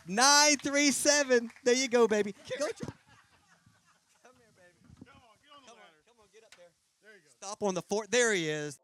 937. There you go, baby. Go. Come here, baby. Come on, get on the ladder. Come on, get up there. There you go. Stop on the fort. There he is.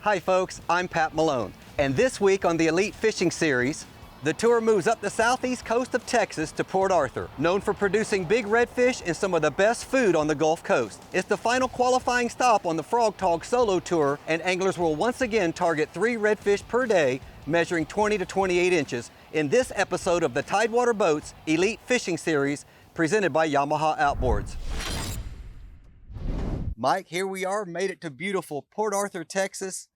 Hi folks, I'm Pat Malone, and this week on the Elite Fishing Series, the tour moves up the southeast coast of Texas to Port Arthur, known for producing big redfish and some of the best food on the Gulf Coast. It's the final qualifying stop on the Frog Tog Solo Tour, and anglers will once again target 3 redfish per day, measuring 20 to 28 inches, in this episode of the Tidewater Boats Elite Fishing Series, presented by Yamaha Outboards. Mike, here we are, made it to beautiful Port Arthur, Texas.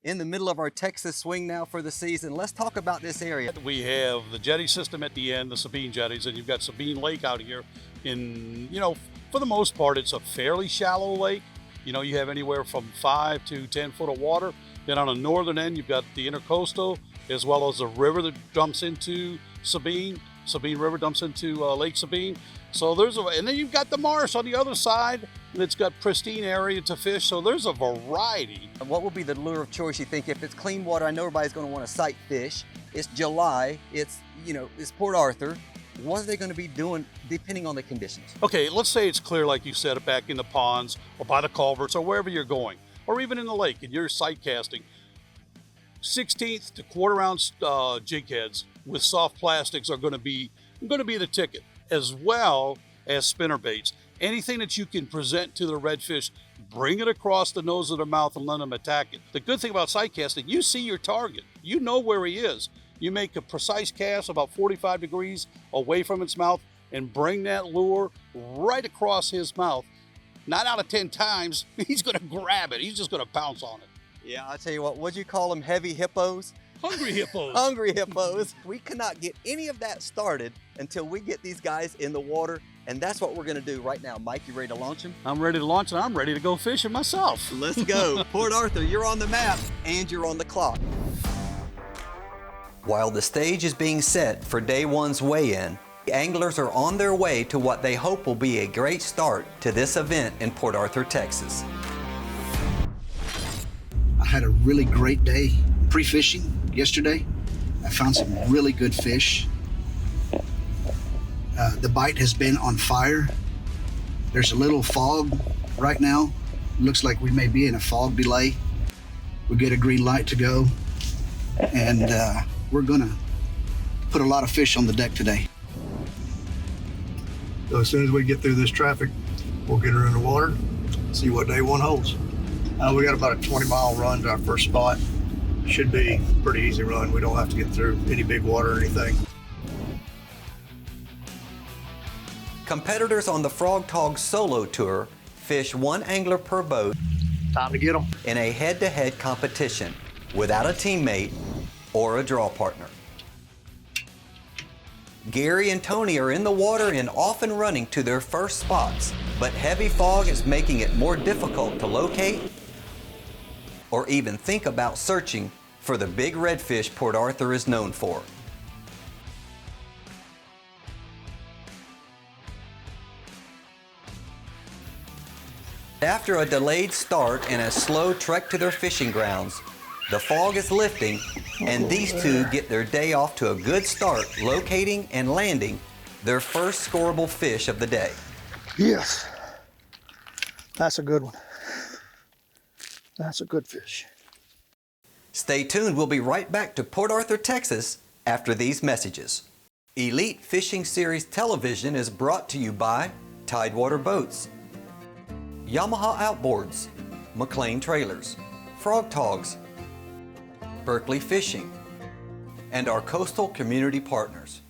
In the middle of our Texas swing now for the season. Let's talk about this area. We have the jetty system at the end, the Sabine jetties, and you've got Sabine Lake out here. For the most part, it's a fairly shallow lake. You have anywhere from 5 to 10 foot of water. Then on the northern end, you've got the intercoastal, as well as a river that dumps into Sabine. Sabine River dumps into Lake Sabine. So and then you've got the marsh on the other side, and it's got pristine area to fish. So there's a variety. What will be the lure of choice, you think? If it's clean water, I know everybody's going to want to sight fish. It's July. It's Port Arthur. What are they going to be doing depending on the conditions? Okay, let's say it's clear, like you said, back in the ponds or by the culverts or wherever you're going, or even in the lake and you're sight casting. 16th to quarter ounce jig heads with soft plastics are going to be the ticket, as well as spinner baits. Anything that you can present to the redfish, bring it across the nose of their mouth and let them attack it. The good thing about sight casting, you see your target. You know where he is. You make a precise cast about 45 degrees away from its mouth and bring that lure right across his mouth. 9 out of 10 times, he's going to grab it. He's just going to pounce on it. Yeah, I'll tell you what, what'd you call them? Heavy hippos? Hungry hippos. Hungry hippos. We cannot get any of that started until we get these guys in the water, and that's what we're going to do right now. Mike, you ready to launch them? I'm ready to launch, and I'm ready to go fishing myself. Let's go. Port Arthur, you're on the map, and you're on the clock. While the stage is being set for day one's weigh-in, the anglers are on their way to what they hope will be a great start to this event in Port Arthur, Texas. I had a really great day pre-fishing yesterday. I found some really good fish. The bite has been on fire. There's a little fog right now. Looks like we may be in a fog delay. We get a green light to go, and we're gonna put a lot of fish on the deck today. So as soon as we get through this traffic, we'll get her in the water, see what day one holds. We got about a 20-mile run to our first spot. Should be a pretty easy run. We don't have to get through any big water or anything. Competitors on the Frog Tog Solo Tour fish 1 angler per boat. Time to get them. In a head-to-head competition without a teammate or a draw partner. Gary and Tony are in the water and off and running to their first spots, but heavy fog is making it more difficult to locate or even think about searching for the big redfish Port Arthur is known for. After a delayed start and a slow trek to their fishing grounds, the fog is lifting, and these two get their day off to a good start locating and landing their first scoreable fish of the day. Yes, that's a good one. That's a good fish. Stay tuned, we'll be right back to Port Arthur, Texas after these messages. Elite Fishing Series Television is brought to you by Tidewater Boats, Yamaha Outboards, McLean Trailers, Frog Togs, Berkeley Fishing, and our coastal community partners.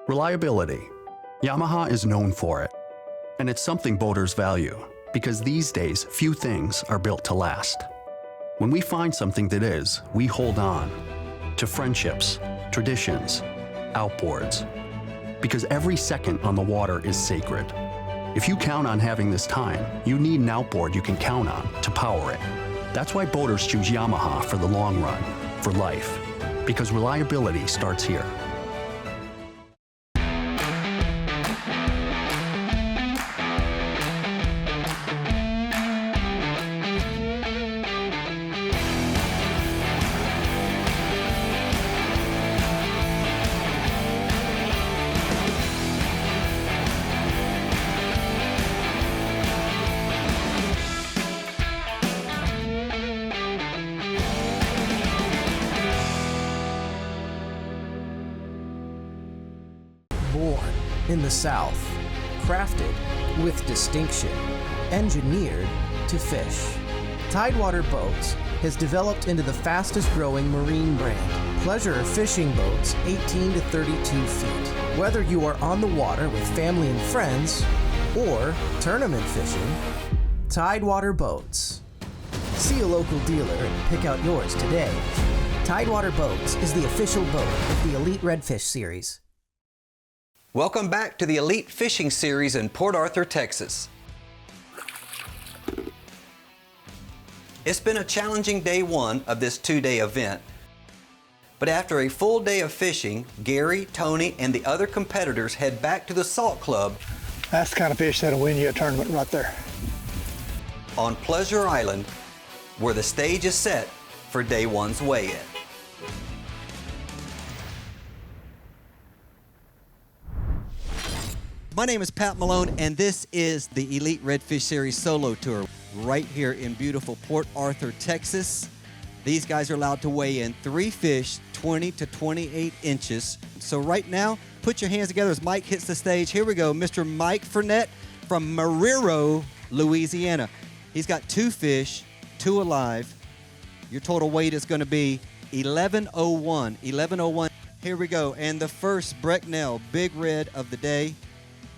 Reliability. Yamaha is known for it. And it's something boaters value, because these days, few things are built to last. When we find something that is, we hold on to friendships, traditions, outboards, because every second on the water is sacred. If you count on having this time, you need an outboard you can count on to power it. That's why boaters choose Yamaha for the long run, for life, because reliability starts here. Born in the South, crafted with distinction, engineered to fish. Tidewater Boats has developed into the fastest growing marine brand. Pleasure fishing boats 18 to 32 feet. Whether you are on the water with family and friends or tournament fishing, Tidewater Boats. See a local dealer and pick out yours today. Tidewater Boats is the official boat of the Elite Redfish series. Welcome back to the Elite Fishing Series in Port Arthur, Texas. It's been a challenging day one of this two-day event, but after a full day of fishing, Gary, Tony, and the other competitors head back to the Salt Club. That's the kind of fish that'll win you a tournament right there. On Pleasure Island, where the stage is set for day one's weigh-in. My name is Pat Malone, and this is the Elite Redfish Series Solo Tour right here in beautiful Port Arthur, Texas. These guys are allowed to weigh in 3 fish, 20 to 28 inches. So right now, put your hands together as Mike hits the stage. Here we go, Mr. Mike Fournette from Marrero, Louisiana. He's got 2 fish, 2 alive. Your total weight is going to be 1101. 1101. Here we go, and the first Brecknell Big Red of the day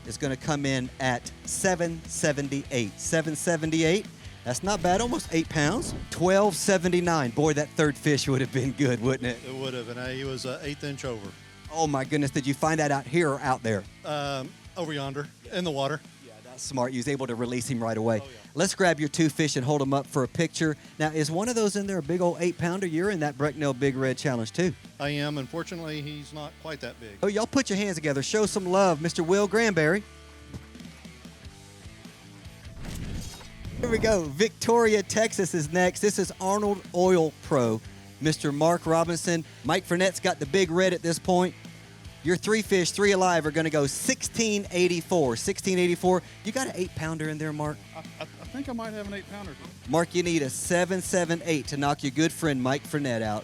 is going to come in at 778. 778. That's not bad, almost 8 pounds. 1279. Boy, that third fish would have been good, wouldn't it? It would have, and he was an 1/8 inch over. Oh my goodness, did you find that out here or out there? Over yonder, in the water. Yeah, that's smart. You was able to release him right away. Oh, yeah. Let's grab your 2 fish and hold them up for a picture. Now, is one of those in there a big old 8-pounder? You're in that Brecknell Big Red Challenge too. I am. Unfortunately, he's not quite that big. Oh, y'all put your hands together. Show some love, Mr. Will Granberry. Here we go. Victoria, Texas is next. This is Arnold Oil Pro, Mr. Mark Robinson. Mike Fournette's got the Big Red at this point. Your 3 fish, 3 alive, are going to go 1684. 1684. You got an 8-pounder in there, Mark? I think I might have an 8-pounder. Mark, you need a 778 to knock your good friend Mike Fournette out.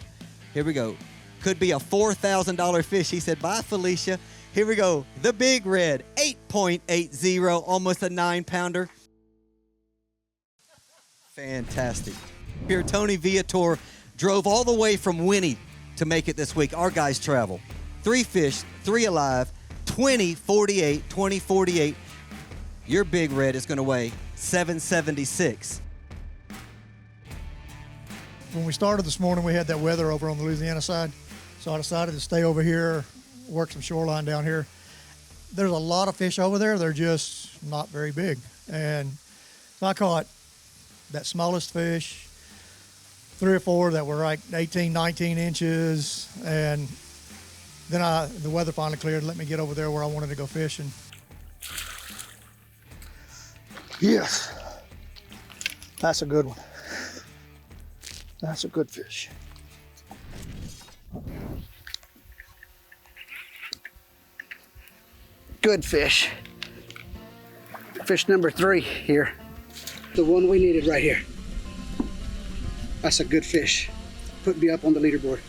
Here we go. Could be a $4,000 fish. He said, bye, Felicia. Here we go. The Big Red, 8.80, almost a 9-pounder. Fantastic. Here, Tony Viator drove all the way from Winnie to make it this week. Our guys travel. 3 fish, 3 alive, 2048, 2048. Your Big Red is going to weigh 776. When we started this morning, we had that weather over on the Louisiana side, so I decided to stay over here, work some shoreline down here. There's a lot of fish over there. They're just not very big. And so I caught that smallest fish, 3 or 4 that were like 18, 19 inches. And then the weather finally cleared, let me get over there where I wanted to go fishing. Yes, that's a good one. That's a good fish. Good fish. Fish number 3 here. The one we needed right here. That's a good fish. Put me up on the leaderboard.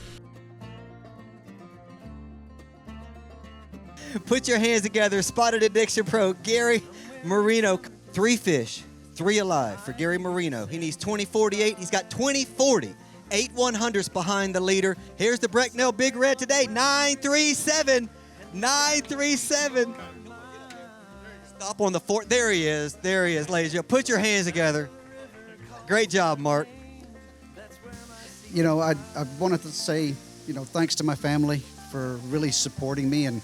Put your hands together. Spotted Addiction Pro, Gary Marino. 3 fish, 3 alive for Gary Marino. He needs 2048. He's got 2040. 8 100s behind the leader. Here's the Brecknell Big Red today, 937. 937. Stop on the fort. There he is. There he is, ladies and gentlemen. Put your hands together. Great job, Mark. You know, I wanted to say, you know, thanks to my family for really supporting me and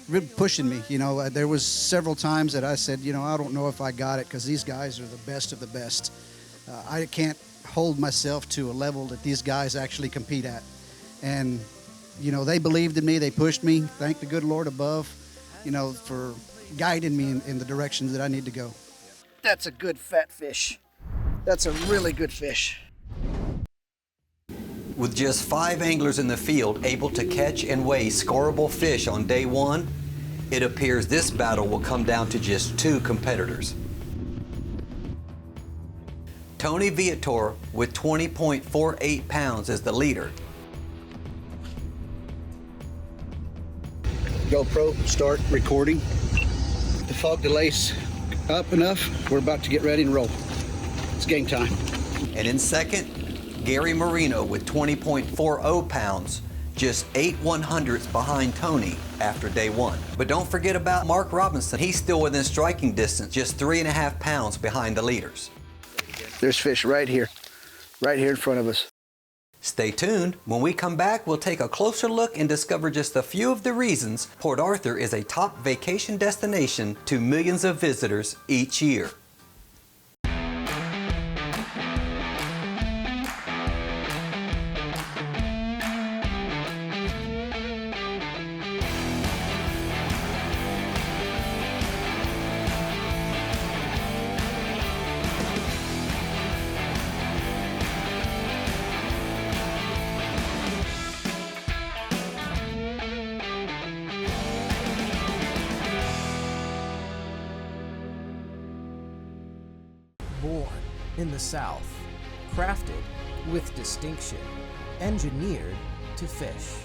really pushing me. You know, there was several times that I said, you know, I don't know if I got it because these guys are the best of the best. I can't hold myself to a level that these guys actually compete at. And, you know, they believed in me. They pushed me. Thank the good Lord above, you know, for guiding me in the directions that I need to go. That's a good fat fish. That's a really good fish. With just 5 anglers in the field able to catch and weigh scoreable fish on day 1, it appears this battle will come down to just 2 competitors. Tony Viator with 20.48 pounds is the leader. GoPro, start recording. The fog delay's up enough. We're about to get ready and roll. It's game time. And in second, Gary Marino with 20.40 pounds, just 8/100ths behind Tony after day 1. But don't forget about Mark Robinson. He's still within striking distance, just 3.5 pounds behind the leaders. There's fish right here in front of us. Stay tuned. When we come back, we'll take a closer look and discover just a few of the reasons Port Arthur is a top vacation destination to millions of visitors each year. Born in the South, crafted with distinction, engineered to fish.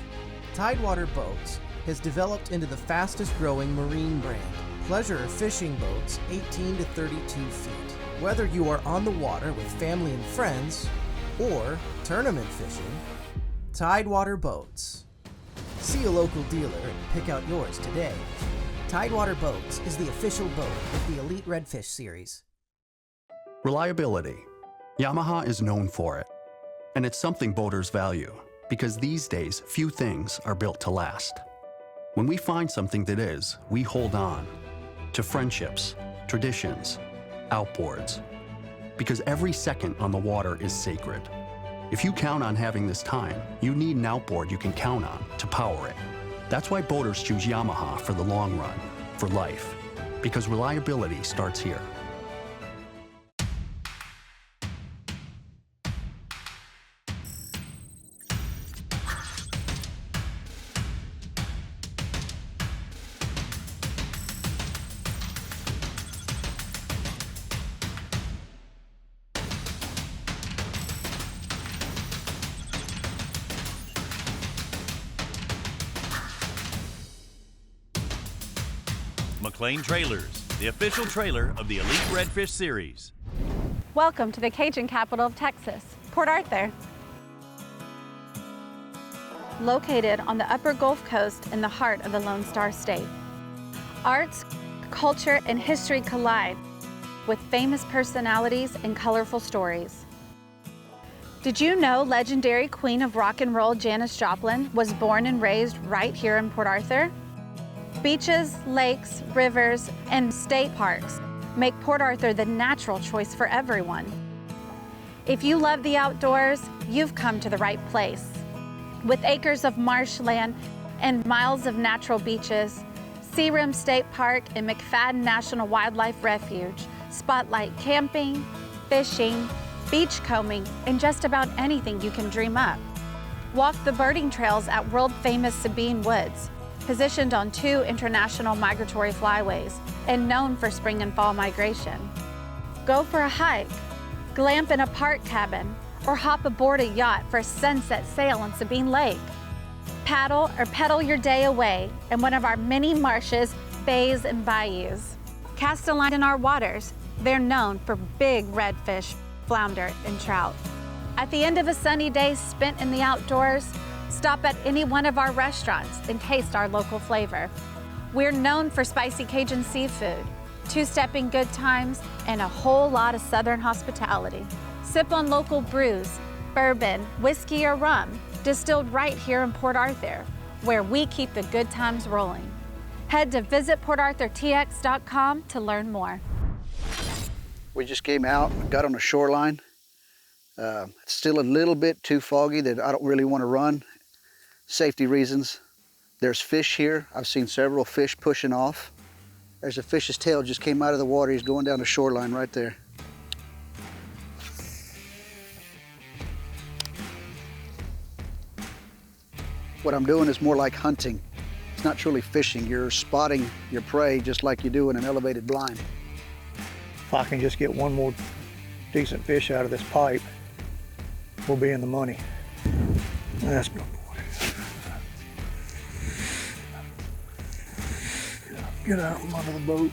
Tidewater Boats has developed into the fastest growing marine brand. Pleasure fishing boats 18 to 32 feet. Whether you are on the water with family and friends or tournament fishing, Tidewater Boats. See a local dealer and pick out yours today. Tidewater Boats is the official boat of the Elite Redfish series. Reliability. Yamaha is known for it. And it's something boaters value, because these days, few things are built to last. When we find something that is, we hold on to friendships, traditions, outboards. Because every second on the water is sacred. If you count on having this time, you need an outboard you can count on to power it. That's why boaters choose Yamaha for the long run, for life. Because reliability starts here. McLean Trailers, the official trailer of the Elite Redfish series. Welcome to the Cajun capital of Texas, Port Arthur. Located on the upper Gulf Coast in the heart of the Lone Star State. Arts, culture, and history collide with famous personalities and colorful stories. Did you know legendary queen of rock and roll Janis Joplin was born and raised right here in Port Arthur? Beaches, lakes, rivers, and state parks make Port Arthur the natural choice for everyone. If you love the outdoors, you've come to the right place. With acres of marshland and miles of natural beaches, Searim State Park and McFadden National Wildlife Refuge spotlight camping, fishing, beachcombing, and just about anything you can dream up. Walk the birding trails at world-famous Sabine Woods, positioned on 2 international migratory flyways and known for spring and fall migration. Go for a hike, glamp in a park cabin, or hop aboard a yacht for a sunset sail on Sabine Lake. Paddle or pedal your day away in one of our many marshes, bays, and bayous. Cast a line in our waters. They're known for big redfish, flounder, and trout. At the end of a sunny day spent in the outdoors, Stop at any one of our restaurants and taste our local flavor. We're known for spicy Cajun seafood, two-stepping good times, and a whole lot of Southern hospitality. Sip on local brews, bourbon, whiskey, or rum, distilled right here in Port Arthur, where we keep the good times rolling. Head to visitportarthurtx.com to learn more. We just came out, got on the shoreline. It's still a little bit too foggy that I don't really want to run. Safety reasons. There's fish here. I've seen several fish pushing off. There's a fish's tail just came out of the water. He's going down the shoreline right there. What I'm doing is more like hunting. It's not truly fishing. You're spotting your prey just like you do in an elevated blind. If I can just get one more decent fish out of this pipe, we'll be in the money. That's good, boy. Get out from under the boat.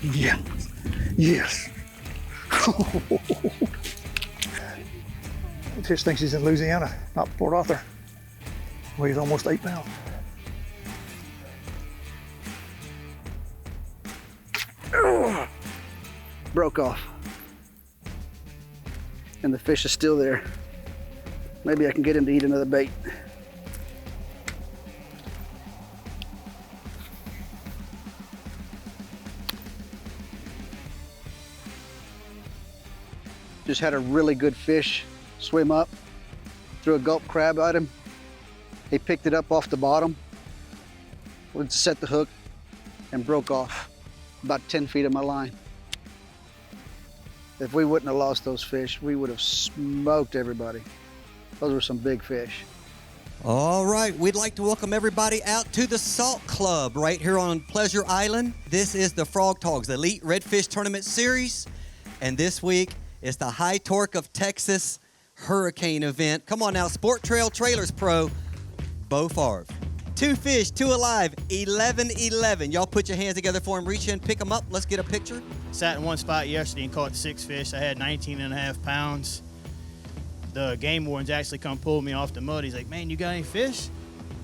Yeah. Yes. The fish thinks he's in Louisiana, not Port Arthur. Weighs almost 8 pounds. Broke off. And the fish is still there. Maybe I can get him to eat another bait. Just had a really good fish swim up, threw a gulp crab at him. He picked it up off the bottom, would set the hook, and broke off about 10 feet of my line. If we wouldn't have lost those fish, we would have smoked everybody. Those were some big fish. All right, we'd like to welcome everybody out to the Salt Club right here on Pleasure Island. This is the Frog Togs Elite Redfish Tournament Series, and this week is the High Torque of Texas Hurricane event. Come on now, Sport Trail Trailers Pro, Bo Favre. 2 fish, 2 alive, 11-11. Y'all put your hands together for him. Reach in, pick them up. Let's get a picture. Sat in one spot yesterday and caught 6 fish. I had 19.5 pounds. The game wardens actually come pull me off the mud. He's like, man, you got any fish?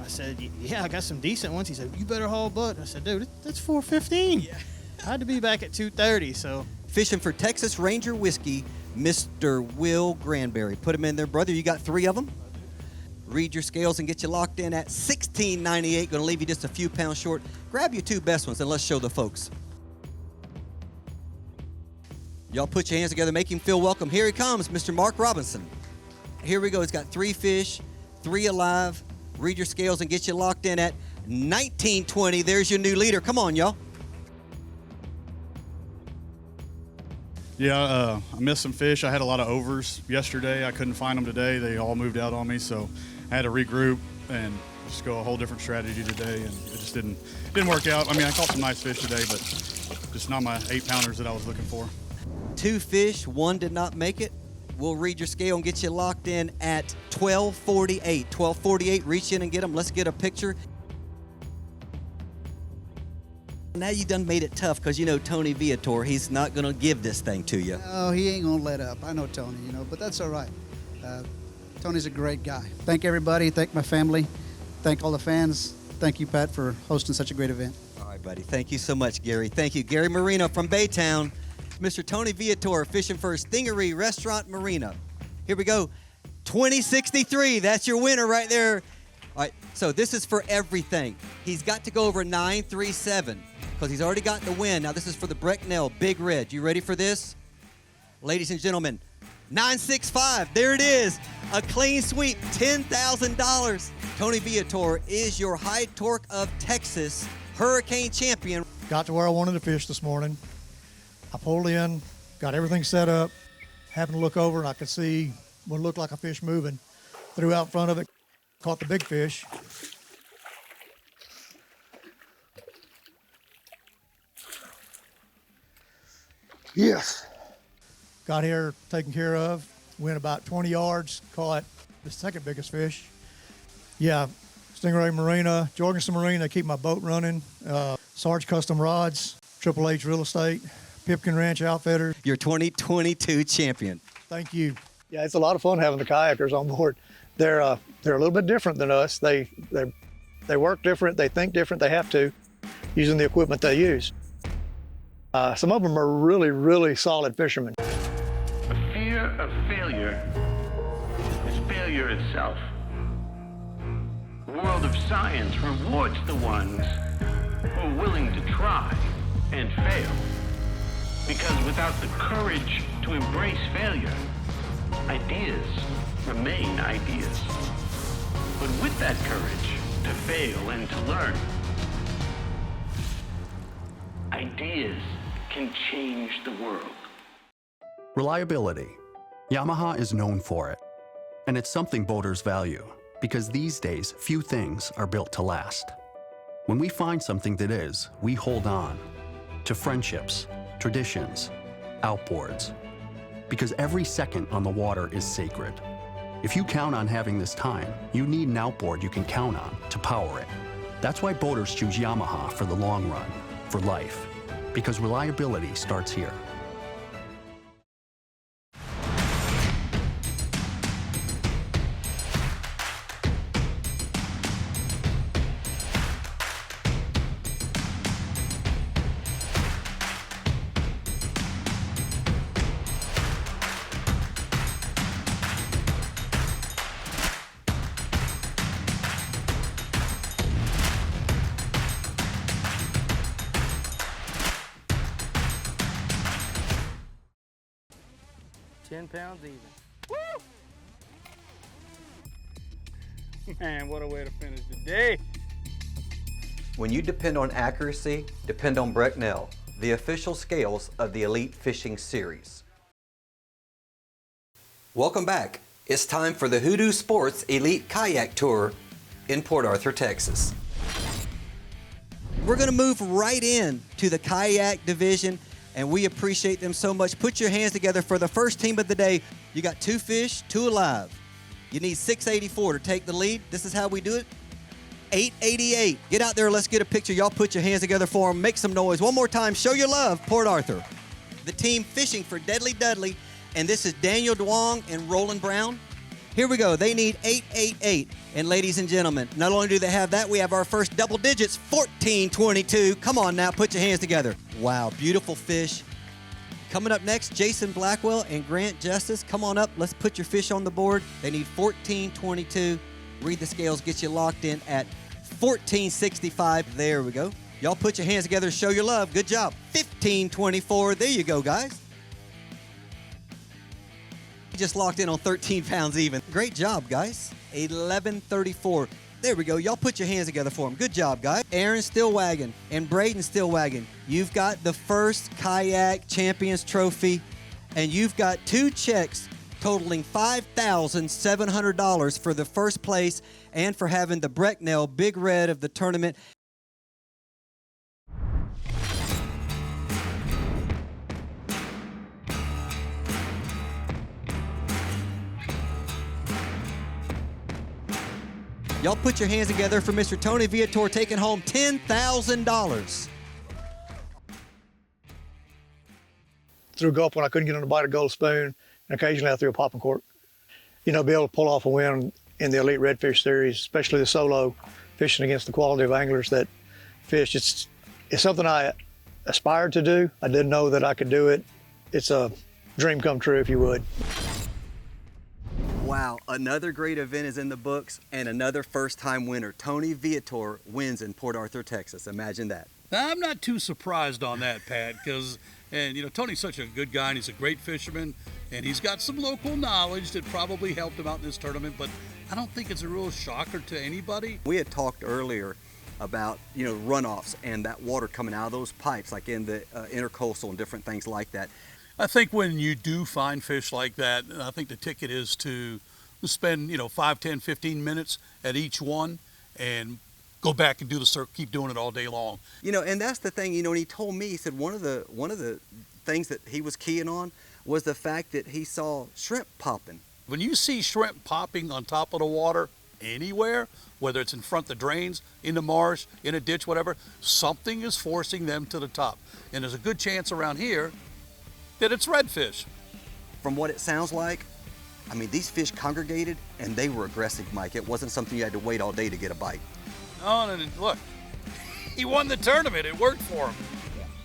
I said, yeah, I got some decent ones. He said, you better haul butt. I said, dude, that's 4:15. Yeah. I had to be back at 2:30, so. Fishing for Texas Ranger Whiskey, Mr. Will Granberry. Put them in there, brother. You got 3 of them? Read your scales and get you locked in at $16.98. Going to leave you just a few pounds short. Grab your 2 best ones and let's show the folks. Y'all put your hands together, make him feel welcome. Here he comes, Mr. Mark Robinson. Here we go. He's got 3 fish, 3 alive. Read your scales and get you locked in at $19.20. There's your new leader. Come on, y'all. Yeah, I missed some fish. I had a lot of overs yesterday. I couldn't find them today. They all moved out on me, so I had to regroup and just go a whole different strategy today, and it just didn't work out. I mean, I caught some nice fish today, but just not my 8-pounders that I was looking for. 2 fish, 1 did not make it. We'll read your scale and get you locked in at $12.48. $12.48, reach in and get them. Let's get a picture. Now you done made it tough because you know Tony Viator, he's not going to give this thing to you. Oh, he ain't gonna let up. I know Tony, but that's all right. Tony's a great guy. Thank everybody. Thank my family. Thank all the fans. Thank you, Pat, for hosting such a great event. All right, buddy. Thank you so much, Gary. Thank you. Gary Marino from Baytown. Mr. Tony Viator fishing for Stingery Restaurant Marina. Here we go. 2063. That's your winner right there. All right, so this is for everything. He's got to go over 937 because he's already got the win. Now this is for the Brecknell Big Red. You ready for this? Ladies and gentlemen, 965. There it is. A clean sweep, $10,000. Tony Viator is your High Torque of Texas Hurricane champion. Got to where I wanted to fish this morning. I pulled in, got everything set up, happened to look over, and I could see what looked like a fish moving. Threw out in front of it, caught the big fish. Yes. Got here taken care of, went about 20 yards, caught the second biggest fish. Yeah, Stingray Marina, Jorgensen Marine, they keep my boat running. Sarge Custom Rods, Triple H Real Estate, Pipkin Ranch Outfitters. Your 2022 champion. Thank you. Yeah, it's a lot of fun having the kayakers on board. They're a little bit different than us. They work different. They think different. They have to, using the equipment they use. Some of them are really, really solid fishermen. The fear of failure is failure itself. The world of science rewards the ones who are willing to try and fail. Because without the courage to embrace failure, ideas remain ideas. But with that courage to fail and to learn, ideas can change the world. Reliability. Yamaha is known for it. And it's something boaters value, because these days, few things are built to last. When we find something that is, we hold on to friendships, traditions, outboards. Because every second on the water is sacred. If you count on having this time, you need an outboard you can count on to power it. That's why boaters choose Yamaha for the long run, for life. Because reliability starts here. £10 even. Woo! Man, what a way to finish the day. When you depend on accuracy, depend on Brecknell, the official scales of the Elite Fishing Series. Welcome back. It's time for the Hoodoo Sports Elite Kayak Tour in Port Arthur, Texas. We're going to move right in to the kayak division, and we appreciate them so much. Put your hands together for the first team of the day. You got 2 fish, 2 alive. You need 684 to take the lead. This is how we do it. 888. Get out there. Let's get a picture. Y'all put your hands together for them. Make some noise. One more time. Show your love, Port Arthur. The team fishing for Deadly Dudley, and this is Daniel Duong and Roland Brown. Here we go. They need 888. And ladies and gentlemen, not only do they have that, we have our first double digits, 1422. Come on now, put your hands together. Wow, beautiful fish. Coming up next, Jason Blackwell and Grant Justice. Come on up. Let's put your fish on the board. They need 1422. Read the scales, get you locked in at 1465. There we go. Y'all put your hands together, show your love. Good job. 1524. There you go, guys. Just locked in on 13 pounds even. Great job, guys. 1134. There we go. Y'all put your hands together for them. Good job, guys. Aaron Stillwagon and Braden Stillwagon. You've got the first Kayak Champions Trophy, and you've got 2 checks totaling $5,700 for the first place and for having the Brecknell Big Red of the tournament. Y'all put your hands together for Mr. Tony Viator taking home $10,000. Threw gulp when I couldn't get on a bite of gold spoon, and occasionally I threw a popping cork. You know, be able to pull off a win in the Elite Redfish Series, especially the solo fishing against the quality of anglers that fish. It's something I aspired to do. I didn't know that I could do it. It's a dream come true, if you would. Wow, another great event is in the books and another first-time winner. Tony Viator wins in Port Arthur, Texas. Imagine that. Now, I'm not too surprised on that, Pat, because, you know, Tony's such a good guy and he's a great fisherman and he's got some local knowledge that probably helped him out in this tournament, but I don't think it's a real shocker to anybody. We had talked earlier about, you know, runoffs and that water coming out of those pipes, like in the intercoastal and different things like that. I think when you do find fish like that, I think the ticket is to spend, you know, 5, 10, 15 minutes at each one and go back and do the circle, keep doing it all day long. You know, and that's the thing, you know, and he told me, he said one of the things that he was keying on was the fact that he saw shrimp popping. When you see shrimp popping on top of the water, anywhere, whether it's in front of the drains, in the marsh, in a ditch, whatever, something is forcing them to the top. And there's a good chance around here that it's redfish. From what it sounds like, I mean, these fish congregated and they were aggressive, Mike. It wasn't something you had to wait all day to get a bite. No, look, he won the tournament. It worked for him.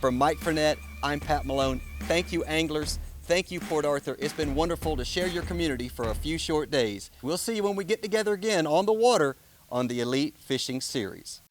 From Mike Frenette, I'm Pat Malone. Thank you, anglers. Thank you, Port Arthur. It's been wonderful to share your community for a few short days. We'll see you when we get together again on the water on the Elite Fishing Series.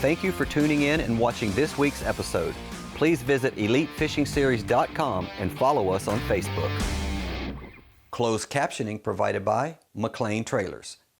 Thank you for tuning in and watching this week's episode. Please visit EliteFishingSeries.com and follow us on Facebook. Closed captioning provided by McLean Trailers.